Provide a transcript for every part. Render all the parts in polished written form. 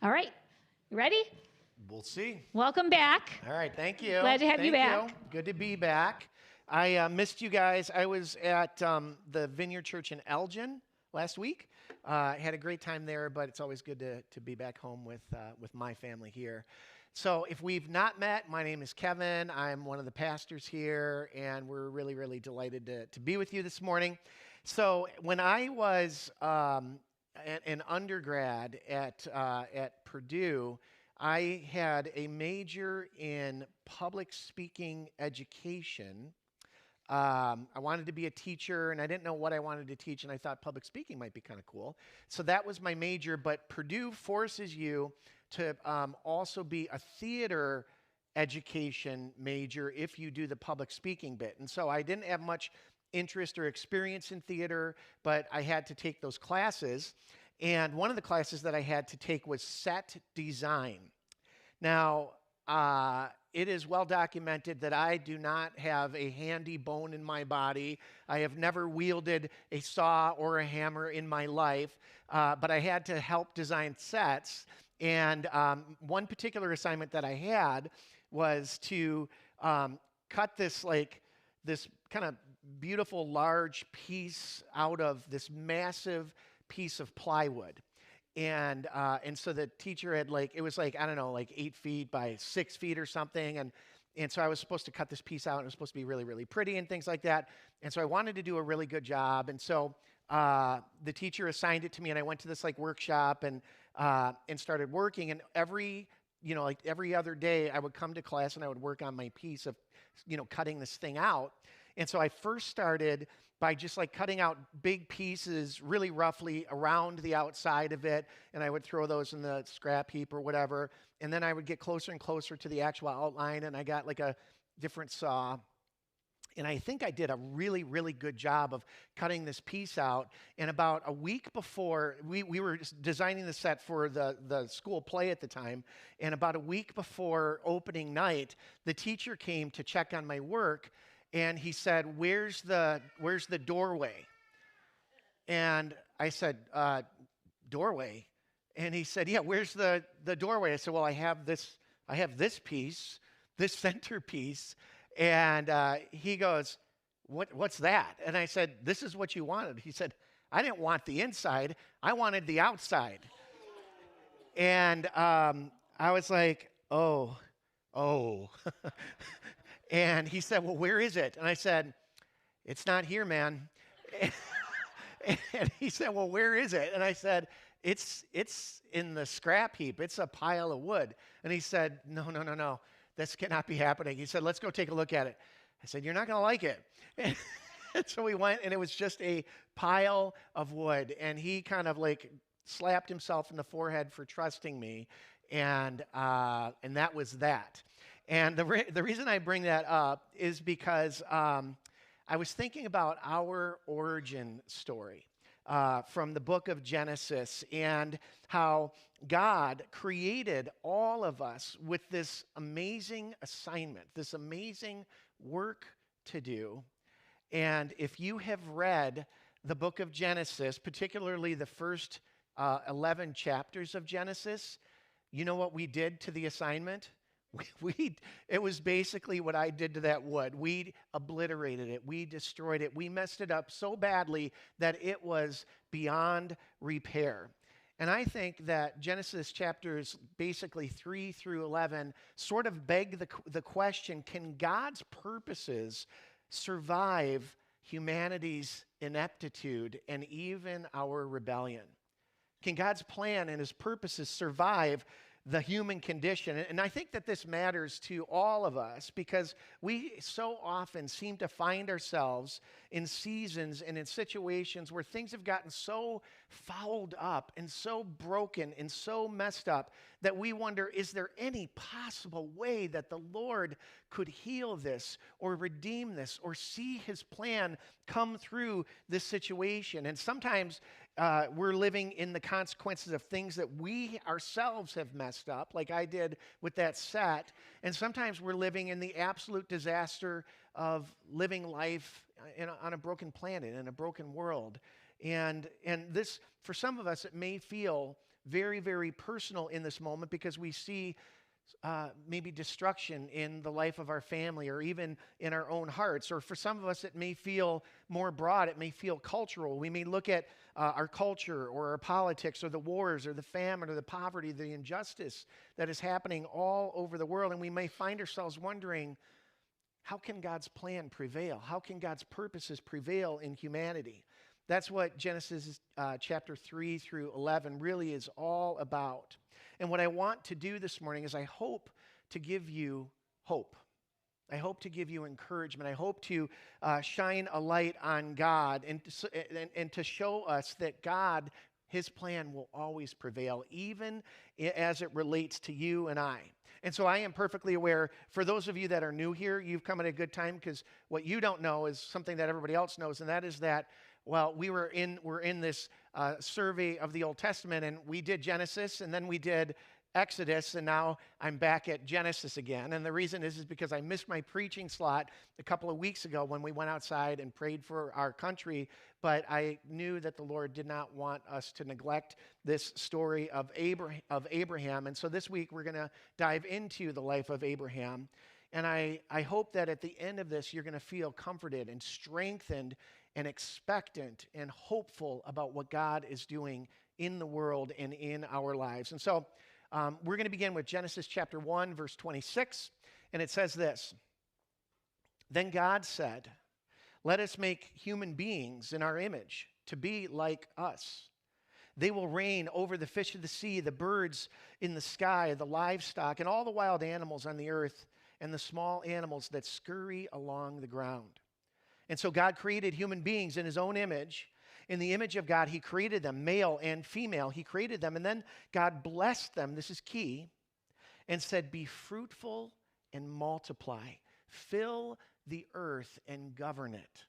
All right. You ready? We'll see. Welcome back. All right, thank you. Glad to have you Thank back. Good to be back. I missed you guys. I was at the Vineyard Church in Elgin last week. Had a great time there, but it's always good to be back home with my family here. So if we've not met, my name is Kevin. I'm one of the pastors here, and we're really, really delighted to be with you this morning. So when I was an undergrad at Purdue, I had a major in public speaking education. I wanted to be a teacher, and I didn't know what I wanted to teach, and I thought public speaking might be kind of cool. So that was my major, but Purdue forces you to also be a theater education major if you do the public speaking bit. And so I didn't have much interest or experience in theater, but I had to take those classes. And one of the classes that I had to take was set design. Now, it is well documented that I do not have a handy bone in my body. I have never wielded a saw or a hammer in my life, but I had to help design sets. And one particular assignment that I had was to cut this kind of beautiful large piece out of this massive piece of plywood. And so the teacher had it was I don't know, 8 feet by 6 feet or something. And so I was supposed to cut this piece out, and it was supposed to be really, really pretty and things like that. And so I wanted to do a really good job. And so the teacher assigned it to me, and I went to this workshop and started working. And every other day I would come to class and I would work on my piece of, cutting this thing out. And so I first started by just cutting out big pieces really roughly around the outside of it, and I would throw those in the scrap heap or whatever. And then I would get closer and closer to the actual outline, and I got a different saw. And I think I did a really, really good job of cutting this piece out. And about a week before, we were designing the set for the school play at the time. And about a week before opening night, the teacher came to check on my work. And he said, where's the doorway? And I said, doorway? And he said, yeah, where's the doorway? I said, well, I have this piece, this centerpiece. And he goes, what's that? And I said, this is what you wanted. He said, I didn't want the inside. I wanted the outside. And I was like, oh. And he said, well, where is it? And I said, it's not here, man. And he said, well, where is it? And I said, it's in the scrap heap. It's a pile of wood. And he said, no. This cannot be happening. He said, let's go take a look at it. I said, you're not going to like it. And so we went, and it was just a pile of wood. And he kind of slapped himself in the forehead for trusting me. And that was that. And the reason I bring that up is because I was thinking about our origin story from the book of Genesis, and how God created all of us with this amazing assignment, this amazing work to do. And if you have read the book of Genesis, particularly the first 11 chapters of Genesis, you know what we did to the assignment? It was basically what I did to that wood. We obliterated it. We destroyed it. We messed it up so badly that it was beyond repair. And I think that Genesis chapters basically 3 through 11 sort of beg the question, can God's purposes survive humanity's ineptitude and even our rebellion? Can God's plan and his purposes survive the human condition? And I think that this matters to all of us, because we so often seem to find ourselves in seasons and in situations where things have gotten so fouled up and so broken and so messed up that we wonder, is there any possible way that the Lord could heal this or redeem this or see his plan come through this situation? And sometimes we're living in the consequences of things that we ourselves have messed up, like I did with that set. And sometimes we're living in the absolute disaster of living life on a broken planet, in a broken world. And this, for some of us, it may feel very, very personal in this moment because we see maybe destruction in the life of our family or even in our own hearts. Or for some of us, it may feel more broad. It may feel cultural. We may look at our culture or our politics or the wars or the famine or the poverty, the injustice that is happening all over the world. And we may find ourselves wondering, how can God's plan prevail? How can God's purposes prevail in humanity? That's what Genesis chapter 3 through 11 really is all about. And what I want to do this morning is I hope to give you hope. I hope to give you encouragement. I hope to shine a light on God and to show us that God, His plan will always prevail, even as it relates to you and I. And so I am perfectly aware, for those of you that are new here, you've come at a good time because what you don't know is something that everybody else knows, and that is that, well, we're in this survey of the Old Testament, and we did Genesis, and then we did Exodus, and now I'm back at Genesis again. And the reason is because I missed my preaching slot a couple of weeks ago when we went outside and prayed for our country, but I knew that the Lord did not want us to neglect this story of Abraham. And so this week we're going to dive into the life of Abraham. And I hope that at the end of this, you're going to feel comforted and strengthened and expectant and hopeful about what God is doing in the world and in our lives. And so we're going to begin with Genesis chapter 1, verse 26. And it says this: Then God said, "Let us make human beings in our image, to be like us. They will reign over the fish of the sea, the birds in the sky, the livestock, and all the wild animals on the earth, and the small animals that scurry along the ground." And so God created human beings in His own image. In the image of God, He created them, male and female. He created them, and then God blessed them, this is key, and said, "Be fruitful and multiply. Fill the earth and govern it."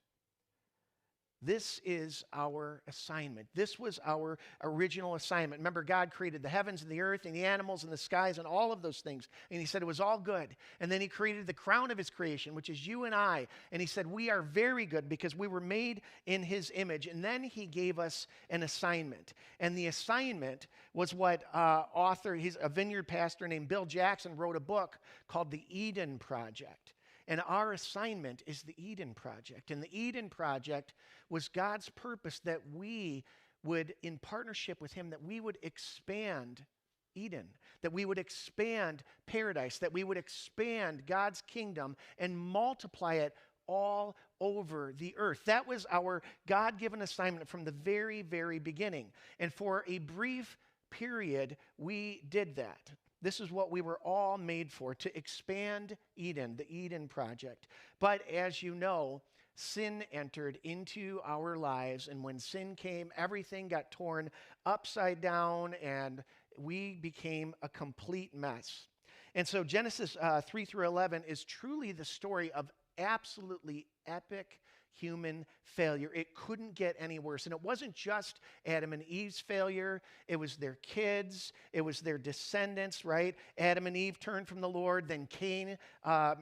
This is our assignment. This was our original assignment. Remember, God created the heavens and the earth and the animals and the skies and all of those things. And He said it was all good. And then He created the crown of His creation, which is you and I. And He said we are very good because we were made in His image. And then He gave us an assignment. And the assignment was what he's a vineyard pastor named Bill Jackson wrote a book called The Eden Project. And our assignment is the Eden Project. And the Eden Project was God's purpose that we would, in partnership with Him, that we would expand Eden, that we would expand paradise, that we would expand God's kingdom and multiply it all over the earth. That was our God-given assignment from the very, very beginning. And for a brief period, we did that. This is what we were all made for, to expand Eden, the Eden Project. But as you know, sin entered into our lives, and when sin came, everything got torn upside down, and we became a complete mess. And so Genesis 3 through 11 is truly the story of absolutely epic human failure. It couldn't get any worse. And it wasn't just Adam and Eve's failure. It was their kids. It was their descendants, right? Adam and Eve turned from the Lord. Then Cain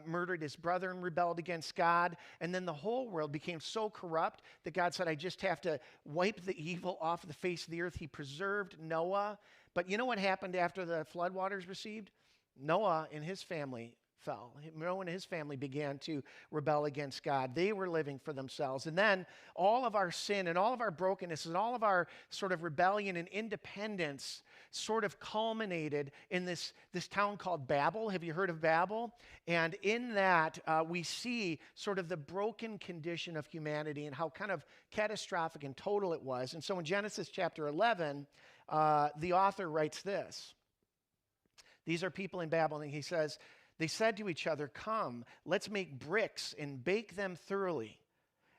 murdered his brother and rebelled against God. And then the whole world became so corrupt that God said, I just have to wipe the evil off the face of the earth. He preserved Noah. But you know what happened after the floodwaters receded? Noah and his family fell. Noah and his family began to rebel against God. They were living for themselves. And then all of our sin and all of our brokenness and all of our sort of rebellion and independence sort of culminated in this town called Babel. Have you heard of Babel? And in that, we see sort of the broken condition of humanity and how kind of catastrophic and total it was. And so in Genesis chapter 11, the author writes this. These are people in Babel, and he says, they said to each other, "Come, let's make bricks and bake them thoroughly."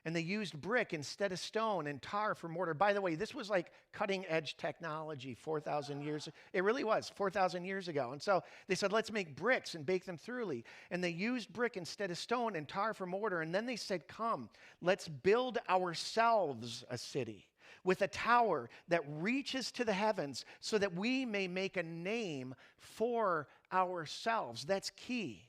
And they used brick instead of stone and tar for mortar. By the way, this was like cutting edge technology 4,000 years. It really was 4,000 years ago. And so they said, let's make bricks and bake them thoroughly. And they used brick instead of stone and tar for mortar. And then they said, "Come, let's build ourselves a city with a tower that reaches to the heavens so that we may make a name for ourselves." That's key.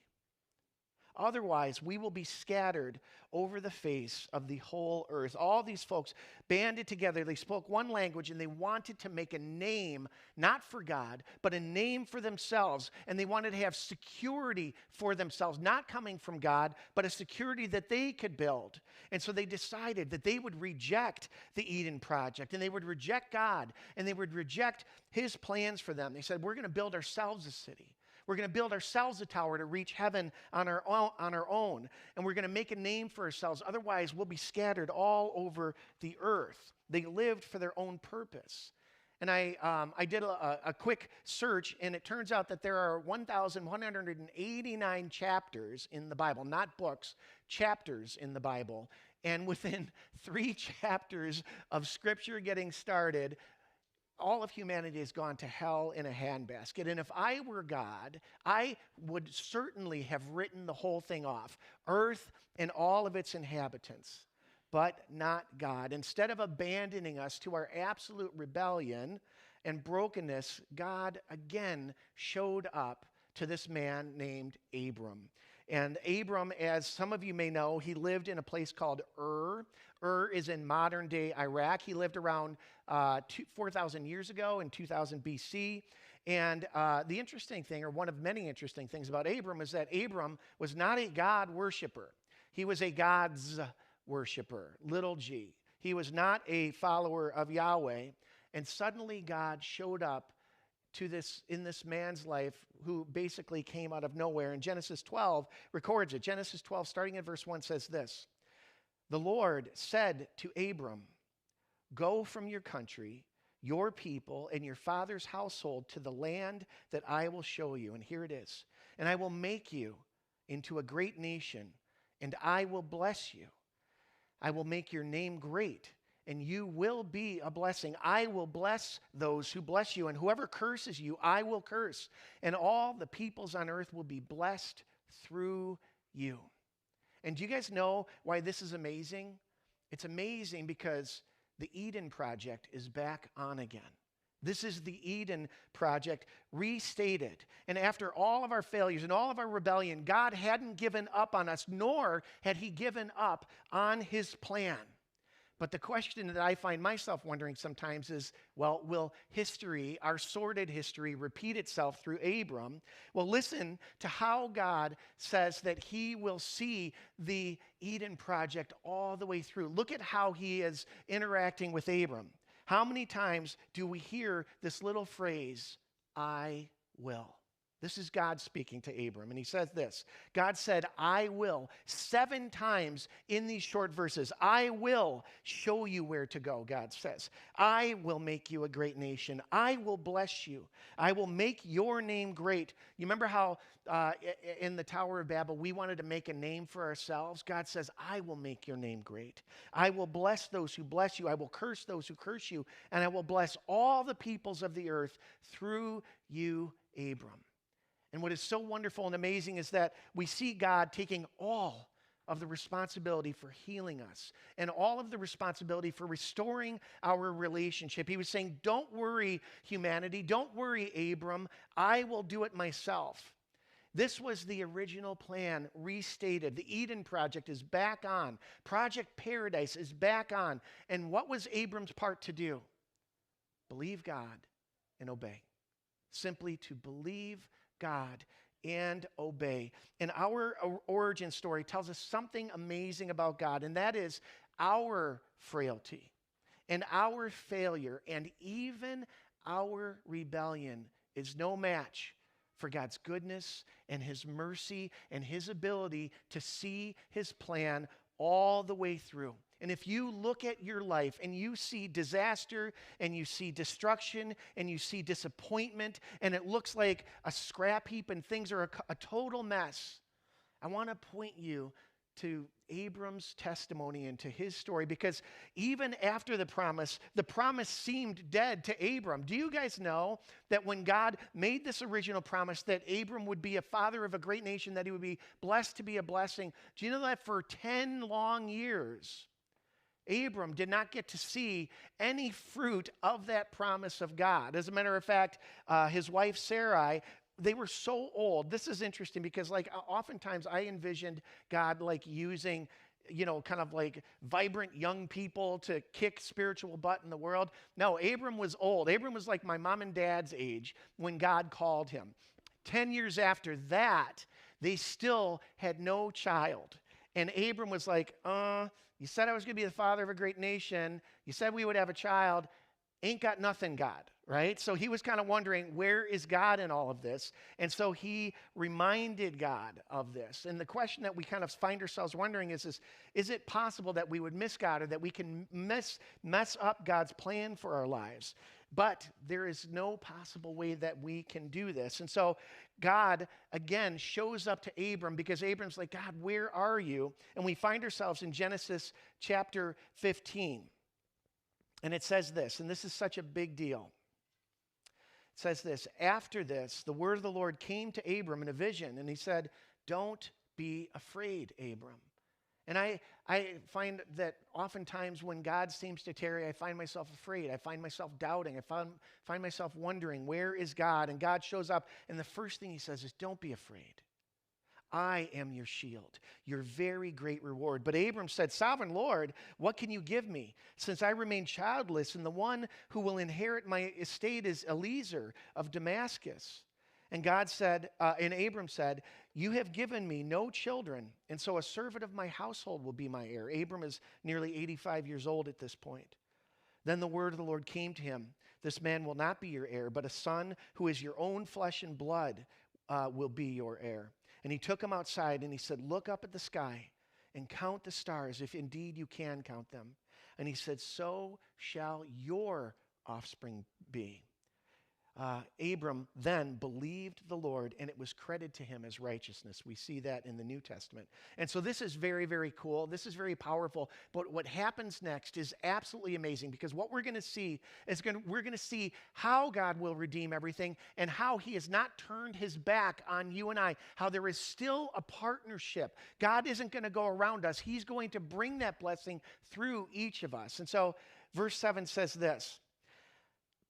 Otherwise, we will be scattered over the face of the whole earth. All these folks banded together. They spoke one language, and they wanted to make a name, not for God, but a name for themselves. And they wanted to have security for themselves, not coming from God, but a security that they could build. And so they decided that they would reject the Eden Project, and they would reject God, and they would reject his plans for them. They said, we're going to build ourselves a city. We're going to build ourselves a tower to reach heaven on our own, and we're going to make a name for ourselves. Otherwise, we'll be scattered all over the earth. They lived for their own purpose. And I did a quick search, and it turns out that there are 1,189 chapters in the Bible, not books, chapters in the Bible. And within 3 chapters of Scripture getting started, all of humanity has gone to hell in a handbasket. And if I were God, I would certainly have written the whole thing off, earth and all of its inhabitants, but not God. Instead of abandoning us to our absolute rebellion and brokenness, God again showed up to this man named Abram. And Abram, as some of you may know, he lived in a place called Ur. Ur is in modern-day Iraq. He lived around 4,000 years ago in 2000 BC. And the interesting thing, or one of many interesting things about Abram, is that Abram was not a God worshiper. He was a God's worshiper, little g. He was not a follower of Yahweh. And suddenly God showed up in this man's life, who basically came out of nowhere. And Genesis 12 records it. Genesis 12, starting at verse 1, says this: the Lord said to Abram, go from your country, your people, and your father's household to the land that I will show you. And here it is. And I will make you into a great nation, and I will bless you. I will make your name great, and you will be a blessing. I will bless those who bless you, and whoever curses you, I will curse. And all the peoples on earth will be blessed through you. And do you guys know why this is amazing? It's amazing because the Eden Project is back on again. This is the Eden Project restated. And after all of our failures and all of our rebellion, God hadn't given up on us, nor had he given up on his plan. But the question that I find myself wondering sometimes is, well, will history, our sordid history, repeat itself through Abram? Well, listen to how God says that he will see the Eden Project all the way through. Look at how he is interacting with Abram. How many times do we hear this little phrase, I will? This is God speaking to Abram, and he says this. God said, I will, 7 times in these short verses. I will show you where to go, God says. I will make you a great nation. I will bless you. I will make your name great. You remember how in the Tower of Babel, we wanted to make a name for ourselves? God says, I will make your name great. I will bless those who bless you. I will curse those who curse you. And I will bless all the peoples of the earth through you, Abram. And what is so wonderful and amazing is that we see God taking all of the responsibility for healing us and all of the responsibility for restoring our relationship. He was saying, don't worry, humanity. Don't worry, Abram. I will do it myself. This was the original plan restated. The Eden Project is back on. Project Paradise is back on. And what was Abram's part to do? Believe God and obey. Simply to believe God and obey. And our origin story tells us something amazing about God, and that is our frailty and our failure and even our rebellion is no match for God's goodness and his mercy and his ability to see his plan all the way through. And if you look at your life and you see disaster and you see destruction and you see disappointment and it looks like a scrap heap and things are a total mess, I want to point you to Abram's testimony and to his story, because even after the promise seemed dead to Abram. Do you guys know that when God made this original promise that Abram would be a father of a great nation, that he would be blessed to be a blessing, do you know that for 10 long years, Abram did not get to see any fruit of that promise of God? As a matter of fact, his wife Sarai they were so old. This is interesting because like oftentimes I envisioned God like using, kind of like vibrant young people to kick spiritual butt in the world. No, Abram was old. Abram was like my mom and dad's age when God called him. 10 years after that, they still had no child. And Abram was like, you said I was going to be the father of a great nation. You said we would have a child. Ain't got nothing, God, right? So he was kind of wondering, where is God in all of this? And so he reminded God of this. And the question that we kind of find ourselves wondering is it possible that we would miss God or that we can mess up God's plan for our lives? But there is no possible way that we can do this. And so God, again, shows up to Abram because Abram's like, God, where are you? And we find ourselves in Genesis chapter 15. And it says this, and this is such a big deal. It says this, after this, the word of the Lord came to Abram in a vision, and he said, don't be afraid, Abram. And I find that oftentimes when God seems to tarry, I find myself afraid. I find myself doubting. I find myself wondering, where is God? And God shows up, and the first thing he says is, don't be afraid. I am your shield, your very great reward. But Abram said, Sovereign Lord, what can you give me, since I remain childless, and the one who will inherit my estate is Eliezer of Damascus? And God said, and Abram said, you have given me no children, and so a servant of my household will be my heir. Abram is nearly 85 years old at this point. Then the word of the Lord came to him. This man will not be your heir, but a son who is your own flesh and blood will be your heir. And he took him outside and he said, look up at the sky and count the stars, if indeed you can count them. And he said, so shall your offspring be. Abram then believed the Lord, and it was credited to him as righteousness. We see that in the New Testament. And so this is very, very cool. This is very powerful. But what happens next is absolutely amazing, because what we're going to see is we're going to see how God will redeem everything and how he has not turned his back on you and I, how there is still a partnership. God isn't going to go around us. He's going to bring that blessing through each of us. And so verse 7 says this.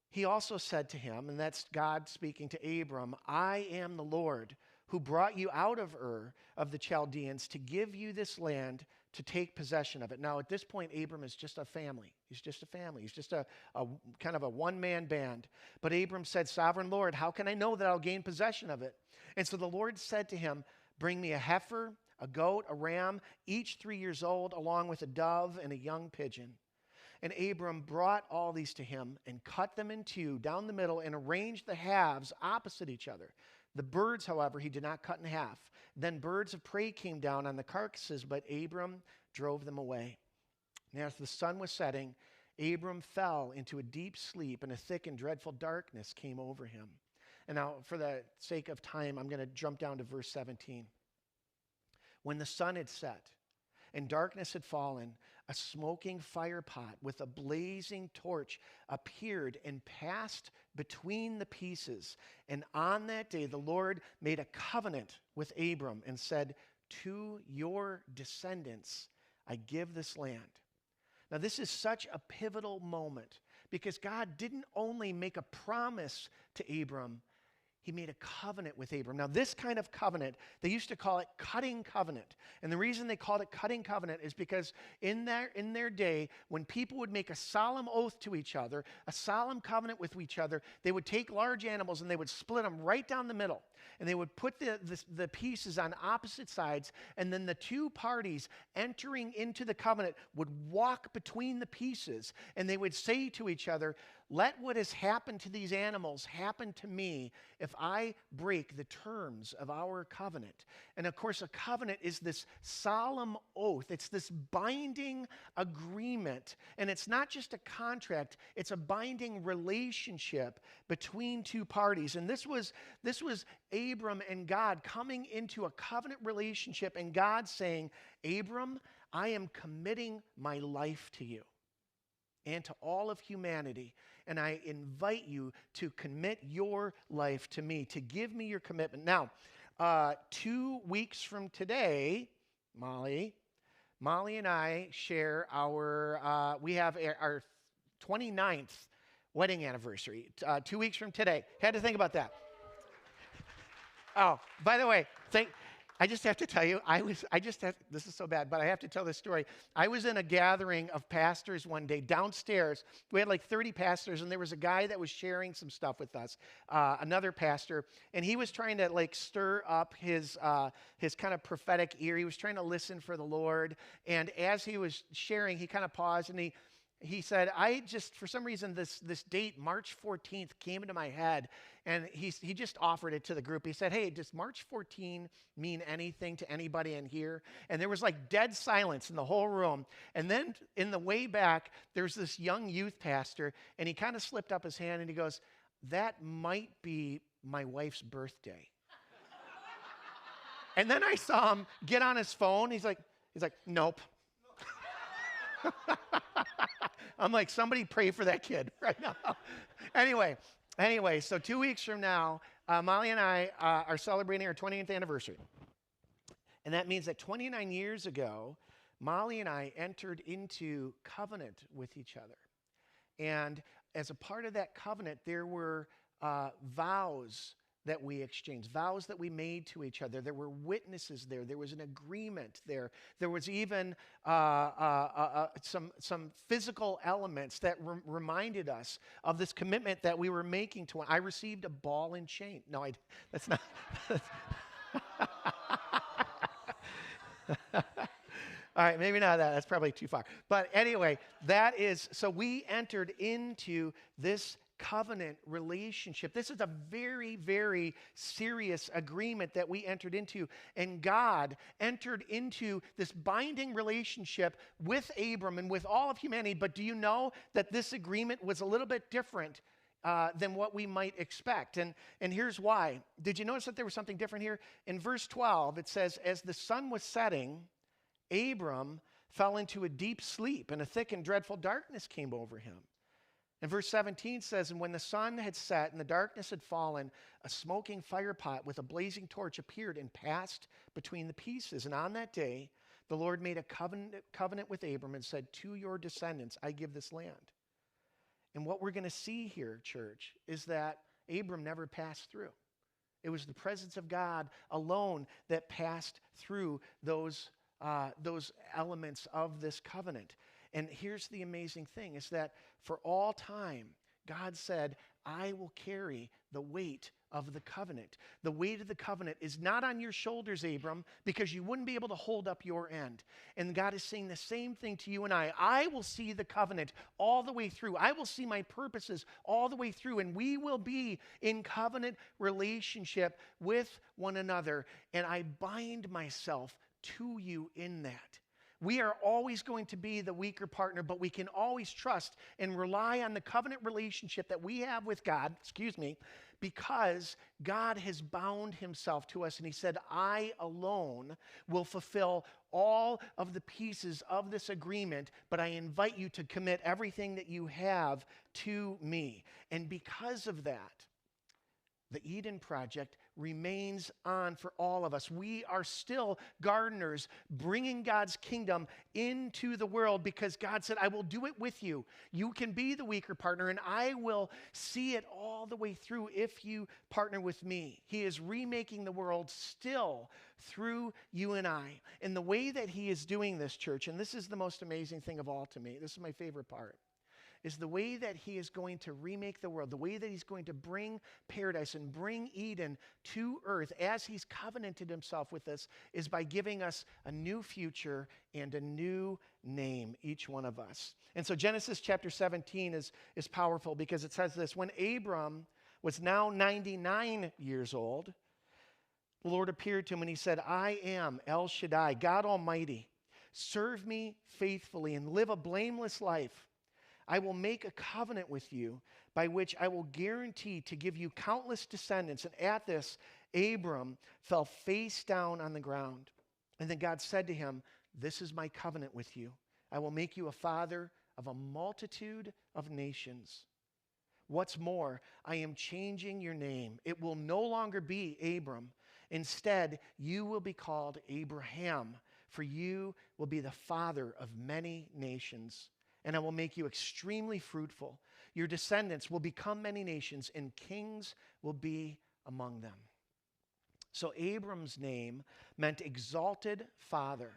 He also said to him, and that's God speaking to Abram, I am the Lord who brought you out of Ur of the Chaldeans to give you this land to take possession of it. Now, at this point, Abram is just a family. He's just a family. He's just a kind of a one-man band. But Abram said, Sovereign Lord, how can I know that I'll gain possession of it? And so the Lord said to him, bring me a heifer, a goat, a ram, each 3 years old, along with a dove and a young pigeon. And Abram brought all these to him and cut them in two down the middle and arranged the halves opposite each other. The birds, however, he did not cut in half. Then birds of prey came down on the carcasses, but Abram drove them away. And as the sun was setting, Abram fell into a deep sleep, and a thick and dreadful darkness came over him. And now, for the sake of time, I'm going to jump down to verse 17. When the sun had set and darkness had fallen, a smoking fire pot with a blazing torch appeared and passed between the pieces. And on that day, the Lord made a covenant with Abram and said, to your descendants, I give this land. Now, this is such a pivotal moment because God didn't only make a promise to Abram, he made a covenant with Abram. Now, this kind of covenant, they used to call it cutting covenant. And the reason they called it cutting covenant is because in their day, when people would make a solemn oath to each other, a solemn covenant with each other, they would take large animals and they would split them right down the middle. And they would put the pieces on opposite sides, and then the two parties entering into the covenant would walk between the pieces, and they would say to each other, let what has happened to these animals happen to me if I break the terms of our covenant. And of course, a covenant is this solemn oath. It's this binding agreement. And it's not just a contract, it's a binding relationship between two parties. And this was Abram and God coming into a covenant relationship, and God saying, Abram, I am committing my life to you and to all of humanity. And I invite you to commit your life to me, to give me your commitment. Now, 2 weeks from today, Molly and I share we have our 29th wedding anniversary. 2 weeks from today. Had to think about that. Oh, by the way, I just have to tell you, this is so bad, but I have to tell this story. I was in a gathering of pastors one day downstairs. We had like 30 pastors, and there was a guy that was sharing some stuff with us, another pastor, and he was trying to like stir up his kind of prophetic ear. He was trying to listen for the Lord, and as he was sharing, he kind of paused and he said, I just, for some reason, this date, March 14th, came into my head, and he just offered it to the group. He said, hey, does March 14 mean anything to anybody in here? And there was like dead silence in the whole room. And then in the way back, there's this young youth pastor, and he kind of slipped up his hand, and he goes, that might be my wife's birthday. And then I saw him get on his phone. He's like, nope. I'm like, somebody pray for that kid right now. Anyway, so 2 weeks from now, Molly and I are celebrating our 20th anniversary. And that means that 29 years ago, Molly and I entered into covenant with each other. And as a part of that covenant, there were vows that we exchanged, vows that we made to each other. There were witnesses there. There was an agreement there. There was even some physical elements that reminded us of this commitment that we were making to one. I received a ball and chain. No, that's not. All right, maybe not that. That's probably too far. But anyway, so we entered into this covenant relationship. This is a very, very serious agreement that we entered into. And God entered into this binding relationship with Abram and with all of humanity. But do you know that this agreement was a little bit different than what we might expect? And here's why. Did you notice that there was something different here? In verse 12, it says, as the sun was setting, Abram fell into a deep sleep, and a thick and dreadful darkness came over him. And verse 17 says, and when the sun had set and the darkness had fallen, a smoking firepot with a blazing torch appeared and passed between the pieces. And on that day, the Lord made a covenant with Abram and said, to your descendants, I give this land. And what we're going to see here, church, is that Abram never passed through. It was the presence of God alone that passed through those elements of this covenant. And here's the amazing thing, is that for all time, God said, I will carry the weight of the covenant. The weight of the covenant is not on your shoulders, Abram, because you wouldn't be able to hold up your end. And God is saying the same thing to you and I. I will see the covenant all the way through. I will see my purposes all the way through, and we will be in covenant relationship with one another. And I bind myself to you in that. We are always going to be the weaker partner, but we can always trust and rely on the covenant relationship that we have with God, because God has bound himself to us, and he said, I alone will fulfill all of the pieces of this agreement, but I invite you to commit everything that you have to me. And because of that, the Eden Project remains on for all of us. We are still gardeners bringing God's kingdom into the world, because God said, I will do it with you. You can be the weaker partner, and I will see it all the way through if you partner with me. He is remaking the world still through you and I. And the way that he is doing this, church, and this is the most amazing thing of all to me, this is my favorite part, is the way that he is going to remake the world, the way that he's going to bring paradise and bring Eden to earth as he's covenanted himself with us, is by giving us a new future and a new name, each one of us. And so Genesis chapter 17 is powerful, because it says this: when Abram was now 99 years old, the Lord appeared to him and he said, I am El Shaddai, God Almighty. Serve me faithfully and live a blameless life. I will make a covenant with you by which I will guarantee to give you countless descendants. And at this, Abram fell face down on the ground. And then God said to him, this is my covenant with you. I will make you a father of a multitude of nations. What's more, I am changing your name. It will no longer be Abram. Instead, you will be called Abraham, for you will be the father of many nations. And I will make you extremely fruitful. Your descendants will become many nations, and kings will be among them. So Abram's name meant exalted father.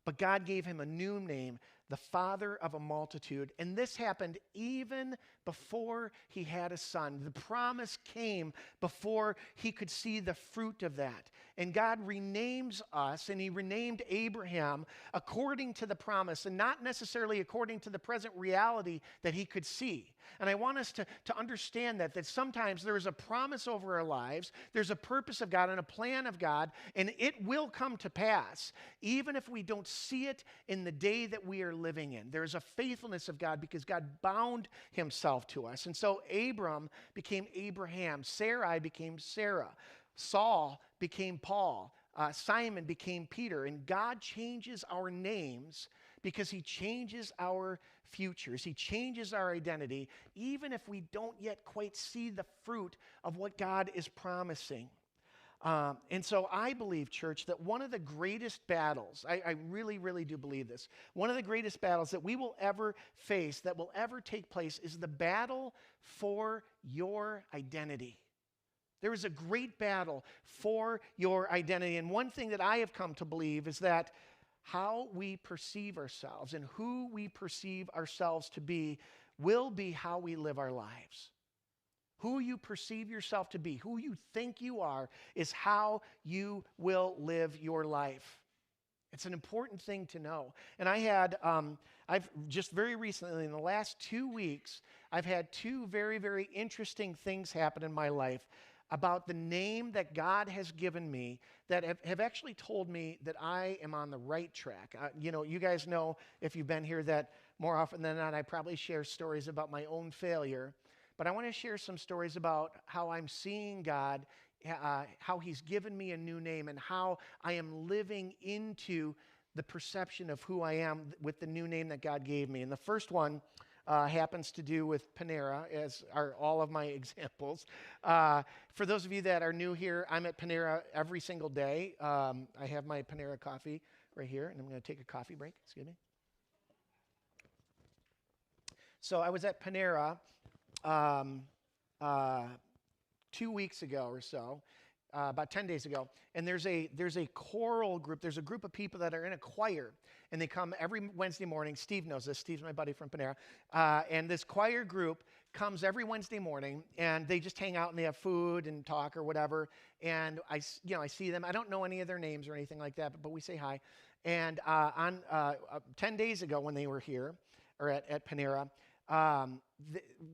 But God gave him a new name, the father of a multitude. And this happened even before he had a son. The promise came before he could see the fruit of that. And God renames us, and he renamed Abraham according to the promise and not necessarily according to the present reality that he could see. And I want us to understand that sometimes there is a promise over our lives, there's a purpose of God and a plan of God, and it will come to pass, even if we don't see it in the day that we are living in. There's a faithfulness of God because God bound himself to us. And so Abram became Abraham, Sarai became Sarah, Saul became Paul, Simon became Peter, and God changes our names because he changes our futures. He changes our identity, even if we don't yet quite see the fruit of what God is promising. And so I believe, church, that one of the greatest battles, I really, really do believe this, one of the greatest battles that we will ever face, that will ever take place, is the battle for your identity. There is a great battle for your identity. And one thing that I have come to believe is that how we perceive ourselves and who we perceive ourselves to be will be how we live our lives. Who you perceive yourself to be, who you think you are, is how you will live your life. It's an important thing to know. And I've just very recently, in the last 2 weeks, I've had two very, very interesting things happen in my life about the name that God has given me that have actually told me that I am on the right track. You guys know, if you've been here, that more often than not, I probably share stories about my own failure. But I want to share some stories about how I'm seeing God, how he's given me a new name, and how I am living into the perception of who I am with the new name that God gave me. And the first one happens to do with Panera, as are all of my examples. For those of you that are new here, I'm at Panera every single day. I have my Panera coffee right here, and I'm going to take a coffee break. Excuse me. So I was at Panera 2 weeks ago or so, about 10 days ago, and there's a choral group. There's a group of people that are in a choir, and they come every Wednesday morning. Steve knows this. Steve's my buddy from Panera. And this choir group comes every Wednesday morning, and they just hang out and they have food and talk or whatever. And I see them. I don't know any of their names or anything like that, but we say hi. And on 10 days ago when they were here, or at Panera,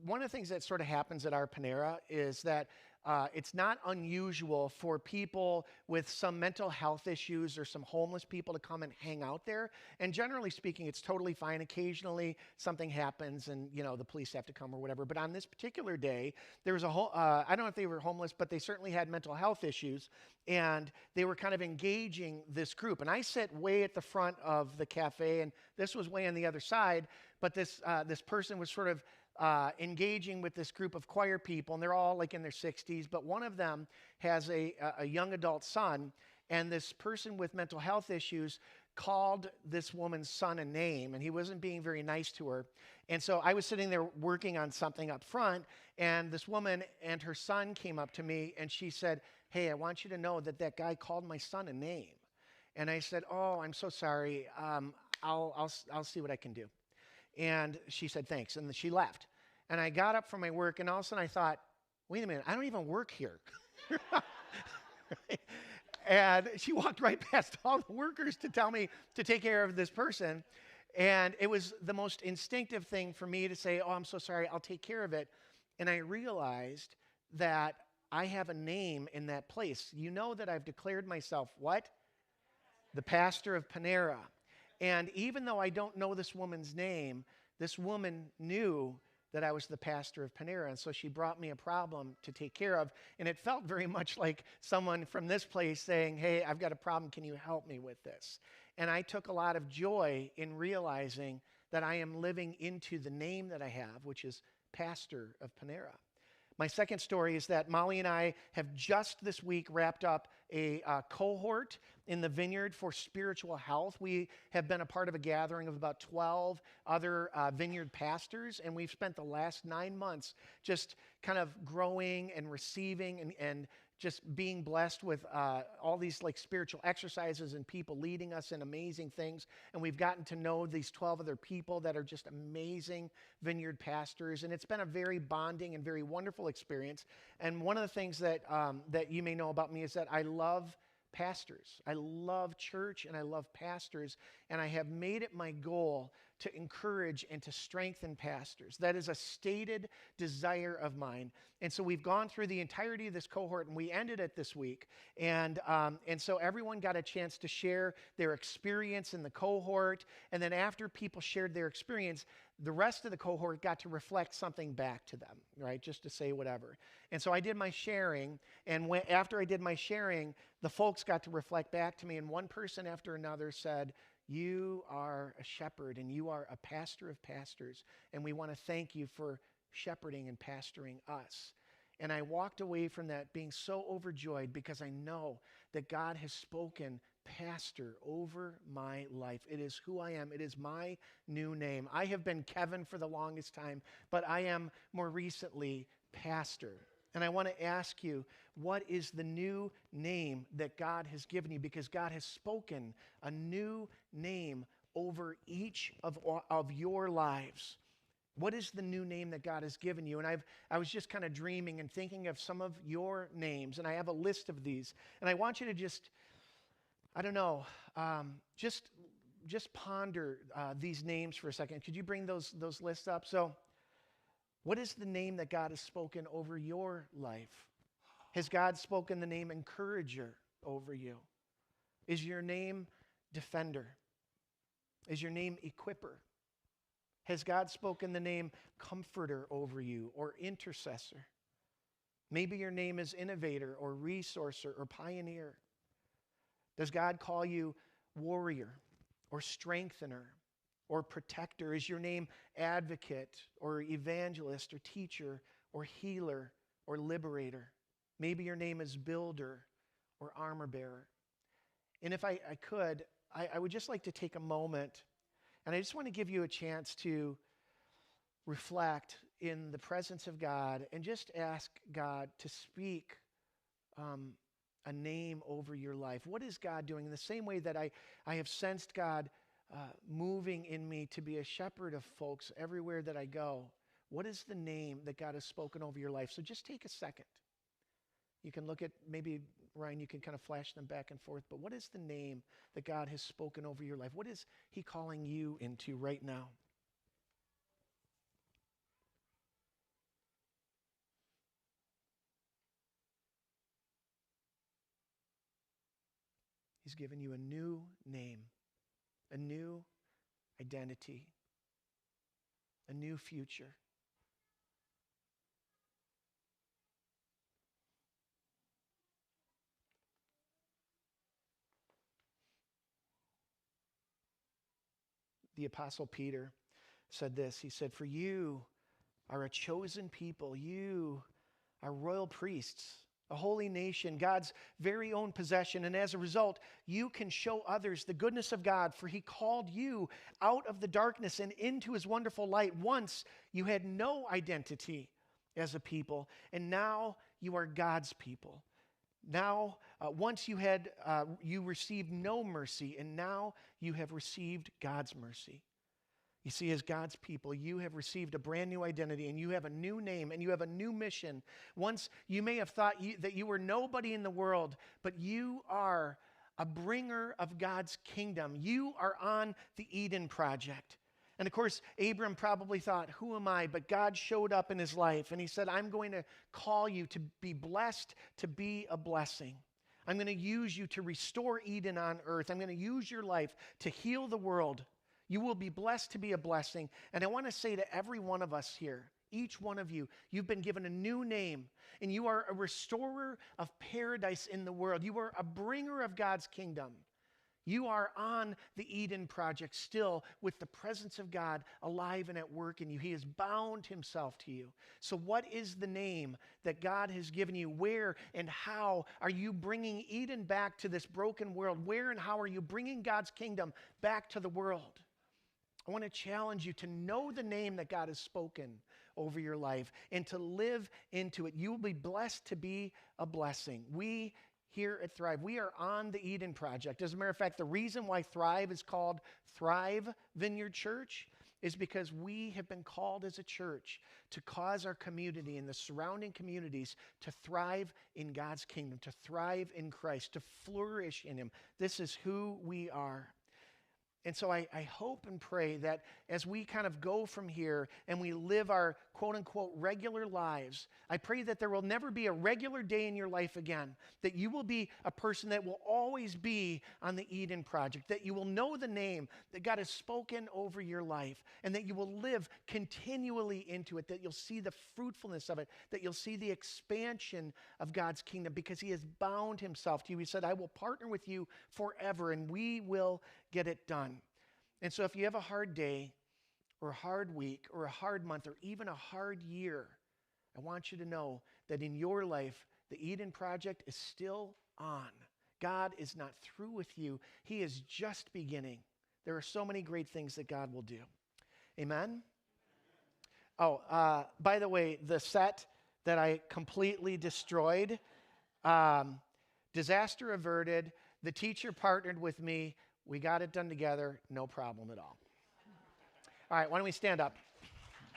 one of the things that sort of happens at our Panera is that it's not unusual for people with some mental health issues or some homeless people to come and hang out there. And generally speaking, it's totally fine. Occasionally something happens and, the police have to come or whatever. But on this particular day, there was I don't know if they were homeless, but they certainly had mental health issues. And they were kind of engaging this group. And I sit way at the front of the cafe, and this was way on the other side. But this person was sort of engaging with this group of choir people, and they're all like in their 60s, but one of them has a young adult son, and this person with mental health issues called this woman's son a name, and he wasn't being very nice to her. And so I was sitting there working on something up front, and this woman and her son came up to me, and she said, "Hey, I want you to know that guy called my son a name." And I said, "Oh, I'm so sorry. I'll see what I can do." And she said, "Thanks." And she left. And I got up from my work, and all of a sudden I thought, wait a minute, I don't even work here. Right? And she walked right past all the workers to tell me to take care of this person. And it was the most instinctive thing for me to say, "Oh, I'm so sorry, I'll take care of it." And I realized that I have a name in that place. You know that I've declared myself what? The pastor of Panera. And even though I don't know this woman's name, this woman knew that I was the pastor of Panera. And so she brought me a problem to take care of. And it felt very much like someone from this place saying, "Hey, I've got a problem. Can you help me with this?" And I took a lot of joy in realizing that I am living into the name that I have, which is pastor of Panera. My second story is that Molly and I have just this week wrapped up a cohort in the Vineyard for spiritual health. We have been a part of a gathering of about 12 other Vineyard pastors, and we've spent the last 9 months just kind of growing and receiving and just being blessed with all these like spiritual exercises and people leading us in amazing things. And we've gotten to know these 12 other people that are just amazing vineyard pastors. And it's been a very bonding and very wonderful experience. And one of the things that you may know about me is that I love pastors. I love church and I love pastors. And I have made it my goal to encourage and to strengthen pastors. That is a stated desire of mine. And so we've gone through the entirety of this cohort, and we ended it this week. And so everyone got a chance to share their experience in the cohort. And then after people shared their experience, the rest of the cohort got to reflect something back to them, right? Just to say whatever. And so I did my sharing, and after I did my sharing, the folks got to reflect back to me, and one person after another said, "You are a shepherd, and you are a pastor of pastors, and we want to thank you for shepherding and pastoring us." And I walked away from that being so overjoyed because I know that God has spoken pastor over my life. It is who I am. It is my new name. I have been Kevin for the longest time, but I am more recently pastor. And I want to ask you, what is the new name that God has given you? Because God has spoken a new name over each of your lives. What is the new name that God has given you? And I was just kind of dreaming and thinking of some of your names, and I have a list of these. And I want you to just, I don't know, just ponder these names for a second. Could you bring those lists up? So, what is the name that God has spoken over your life? Has God spoken the name encourager over you? Is your name defender? Is your name equipper? Has God spoken the name comforter over you or intercessor? Maybe your name is innovator or resourcer or pioneer. Does God call you warrior or strengthener or protector? Is your name advocate or evangelist or teacher or healer or liberator? Maybe your name is builder or armor bearer. And if I could, I would just like to take a moment, and I just want to give you a chance to reflect in the presence of God and just ask God to speak a name over your life. What is God doing? In the same way that I have sensed God moving in me to be a shepherd of folks everywhere that I go, what is the name that God has spoken over your life? So just take a second. You can look at, maybe, Ryan, you can kind of flash them back and forth, but what is the name that God has spoken over your life? What is He calling you into right now? He's given you a new name, a new identity, a new future. The Apostle Peter said this. He said, "For you are a chosen people. You are royal priests, a holy nation, God's very own possession. And as a result, you can show others the goodness of God, for He called you out of the darkness and into His wonderful light. Once you had no identity as a people, and now you are God's people. Now, once you received no mercy, and now you have received God's mercy." You see, as God's people, you have received a brand new identity, and you have a new name, and you have a new mission. Once you may have thought that you were nobody in the world, but you are a bringer of God's kingdom. You are on the Eden Project. And of course, Abram probably thought, "Who am I?" But God showed up in his life, and He said, "I'm going to call you to be blessed, to be a blessing. I'm going to use you to restore Eden on earth. I'm going to use your life to heal the world. You will be blessed to be a blessing." And I want to say to every one of us here, each one of you, you've been given a new name, and you are a restorer of paradise in the world. You are a bringer of God's kingdom. You are on the Eden Project still, with the presence of God alive and at work in you. He has bound Himself to you. So what is the name that God has given you? Where and how are you bringing Eden back to this broken world? Where and how are you bringing God's kingdom back to the world? I want to challenge you to know the name that God has spoken over your life and to live into it. You will be blessed to be a blessing. We here at Thrive, we are on the Eden Project. As a matter of fact, the reason why Thrive is called Thrive Vineyard Church is because we have been called as a church to cause our community and the surrounding communities to thrive in God's kingdom, to thrive in Christ, to flourish in Him. This is who we are. And so I hope and pray that as we kind of go from here and we live our quote-unquote regular lives, I pray that there will never be a regular day in your life again, that you will be a person that will always be on the Eden Project, that you will know the name that God has spoken over your life, and that you will live continually into it, that you'll see the fruitfulness of it, that you'll see the expansion of God's kingdom because He has bound Himself to you. He said, I will partner with you forever, and we will get it done. And so if you have a hard day or a hard week or a hard month or even a hard year, I want you to know that in your life, the Eden Project is still on. God is not through with you. He is just beginning. There are so many great things that God will do. Amen? Oh, by the way, the set that I completely destroyed, disaster averted. The teacher partnered with me. We got it done together, no problem at all. All right, why don't we stand up?